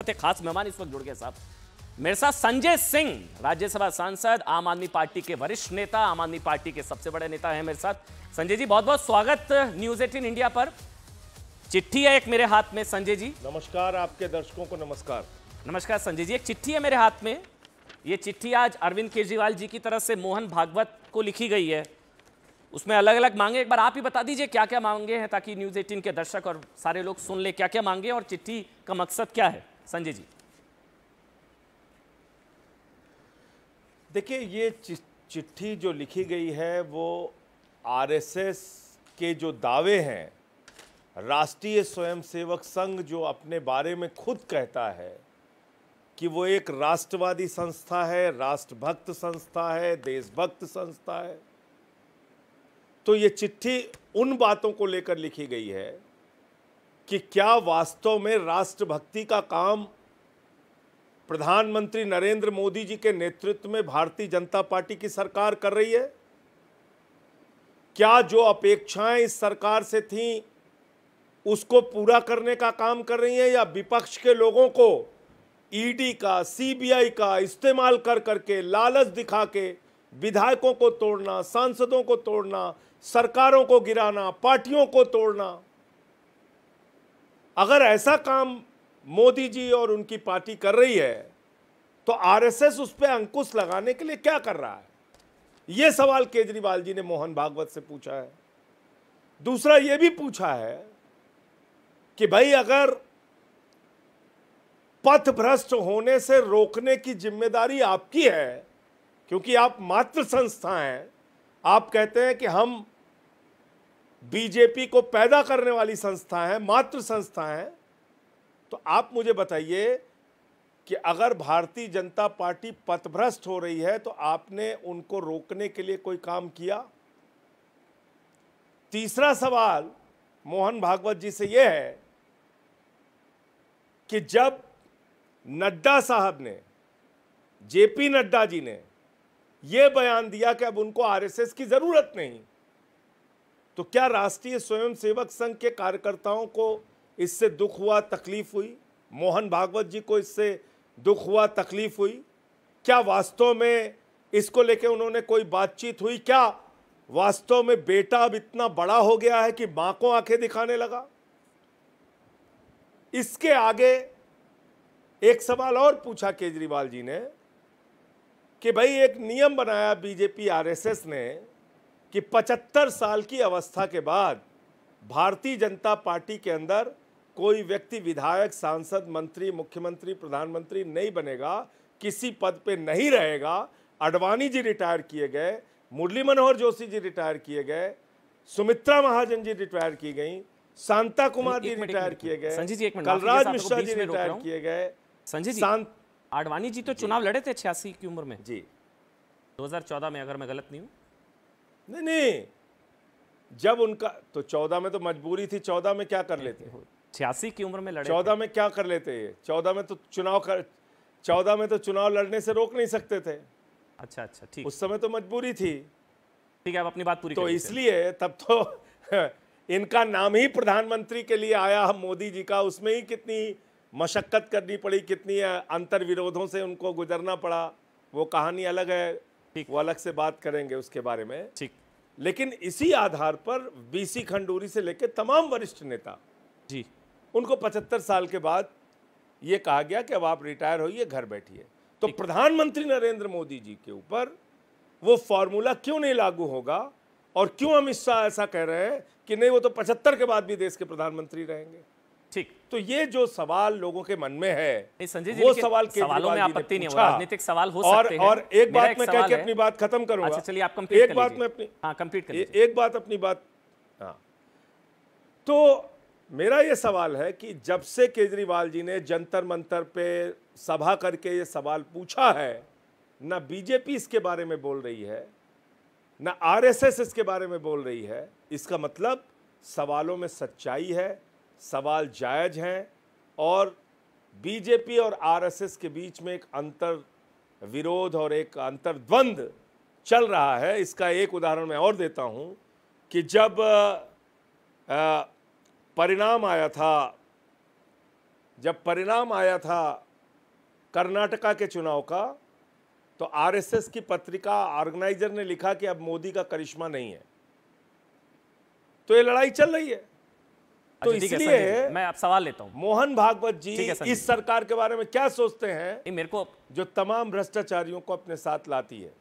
साथ एक खास मेहमान इस वक्त जुड़ गए साहब, मेरे साथ संजय सिंह, राज्यसभा सांसद, आम आदमी पार्टी के वरिष्ठ नेता, आम आदमी पार्टी के सबसे बड़े नेता हैं मेरे साथ। संजय जी बहुत बहुत स्वागत न्यूज 18 इंडिया पर। चिट्ठी है एक मेरे हाथ में संजय जी। नमस्कार, आपके दर्शकों को नमस्कार। नमस्कार संजय जी, एक चिट्ठी है मेरे हाथ में। ये चिट्ठी आज अरविंद केजरीवाल जी की तरफ से मोहन भागवत को लिखी गई है। उसमें अलग अलग मांगे, एक बार आप ही बता दीजिए क्या क्या मांगे हैं, ताकि न्यूज 18 के दर्शक और सारे लोग सुन ले क्या क्या मांगे और चिट्ठी का मकसद क्या है। संजय जी देखिए, ये चिट्ठी जो लिखी गई है वो आरएसएस के जो दावे हैं, राष्ट्रीय स्वयंसेवक संघ जो अपने बारे में खुद कहता है कि वो एक राष्ट्रवादी संस्था है, राष्ट्रभक्त संस्था है, देशभक्त संस्था है, तो ये चिट्ठी उन बातों को लेकर लिखी गई है कि क्या वास्तव में राष्ट्रभक्ति का काम प्रधानमंत्री नरेंद्र मोदी जी के नेतृत्व में भारतीय जनता पार्टी की सरकार कर रही है? क्या जो अपेक्षाएं इस सरकार से थीं उसको पूरा करने का काम कर रही है, या विपक्ष के लोगों को ईडी का, सीबीआई का इस्तेमाल कर करके, लालच दिखा के विधायकों को तोड़ना, सांसदों को तोड़ना, सरकारों को गिराना, पार्टियों को तोड़ना? अगर ऐसा काम मोदी जी और उनकी पार्टी कर रही है तो आरएसएस उस पर अंकुश लगाने के लिए क्या कर रहा है? यह सवाल केजरीवाल जी ने मोहन भागवत से पूछा है। दूसरा यह भी पूछा है कि भाई, अगर पथ भ्रष्ट होने से रोकने की जिम्मेदारी आपकी है, क्योंकि आप मातृ संस्था हैं, आप कहते हैं कि हम बीजेपी को पैदा करने वाली संस्था है, मातृ संस्था है, तो आप मुझे बताइए कि अगर भारतीय जनता पार्टी पथभ्रष्ट हो रही है तो आपने उनको रोकने के लिए कोई काम किया? तीसरा सवाल मोहन भागवत जी से यह है कि जब नड्डा साहब ने, जेपी नड्डा जी ने यह बयान दिया कि अब उनको आरएसएस की जरूरत नहीं, तो क्या राष्ट्रीय स्वयंसेवक संघ के कार्यकर्ताओं को इससे दुख हुआ, तकलीफ हुई? मोहन भागवत जी को इससे दुख हुआ, तकलीफ हुई? क्या वास्तव में इसको लेके उन्होंने कोई बातचीत हुई? क्या वास्तव में बेटा अब इतना बड़ा हो गया है कि मां को आंखें दिखाने लगा? इसके आगे एक सवाल और पूछा केजरीवाल जी ने कि भाई, एक नियम बनाया बीजेपी आरएसएस ने कि 75 साल की अवस्था के बाद भारतीय जनता पार्टी के अंदर कोई व्यक्ति विधायक, सांसद, मंत्री, मुख्यमंत्री, प्रधानमंत्री नहीं बनेगा, किसी पद पे नहीं रहेगा। अडवाणी जी रिटायर किए गए, मुरली मनोहर जोशी जी रिटायर किए गए, सुमित्रा महाजन जी रिटायर की गई, शांता कुमार जी रिटायर किए गए, कलराज मिश्रा जी रिटायर किए गए। संजय जी, आडवाणी जी तो चुनाव लड़े थे 86 की उम्र में जी, 2014 में, अगर मैं गलत नहीं हूं। नहीं, जब उनका तो 14 में तो मजबूरी थी। 14 में क्या कर लेते? 86 की उम्र में लड़े। 14 में क्या कर लेते? 14 में तो चुनाव लड़ने से रोक नहीं सकते थे। अच्छा, ठीक। उस समय तो मजबूरी थी। ठीक है, आप अपनी बात पूरी तो इसलिए तब तो इनका नाम ही प्रधानमंत्री के लिए आया मोदी जी का, उसमें ही कितनी मशक्कत करनी पड़ी, कितनी अंतर विरोधों से उनको गुजरना पड़ा, वो कहानी अलग है, वो अलग से बात करेंगे उसके बारे में। ठीक। लेकिन इसी आधार पर बीसी खंडूरी से लेकर तमाम वरिष्ठ नेता जी, उनको 75 साल के बाद ये कहा गया कि अब आप रिटायर होइए, घर बैठिए। तो प्रधानमंत्री नरेंद्र मोदी जी के ऊपर वो फॉर्मूला क्यों नहीं लागू होगा, और क्यों अमित शाह ऐसा कह रहे हैं कि नहीं, वो तो 75 के बाद भी देश के प्रधानमंत्री रहेंगे? ठीक। तो ये जो सवाल लोगों के मन में है, वो सवाल सवालों में आपत्ति नहीं, राजनीतिक सवाल हो सकते हैं। और एक बात मैं कह के अपनी बात खत्म करूंगा। अच्छा, चलिए आप कंप्लीट एक बात मैं अपनी कंप्लीट एक बात अपनी बात। हाँ, तो मेरा ये सवाल है कि जब से केजरीवाल जी ने जंतर मंतर पे सभा करके ये सवाल पूछा है, ना बीजेपी इसके बारे में बोल रही है, ना आरएसएस इसके बारे में बोल रही है। इसका मतलब सवालों में सच्चाई है, सवाल जायज हैं, और बीजेपी और आरएसएस के बीच में एक अंतर विरोध और एक अंतर्द्वंद चल रहा है। इसका एक उदाहरण मैं और देता हूं कि जब परिणाम आया था जब परिणाम आया था कर्नाटका के चुनाव का, तो आरएसएस की पत्रिका ऑर्गेनाइजर ने लिखा कि अब मोदी का करिश्मा नहीं है। तो ये लड़ाई चल रही है। तो अच्छा, ठीक है, इसलिए संजय जी, मैं आप सवाल लेता हूं। मोहन भागवत जी ठीक है, संजय इस सरकार के बारे में क्या सोचते हैं मेरे को जो तमाम भ्रष्टाचारियों को अपने साथ लाती है?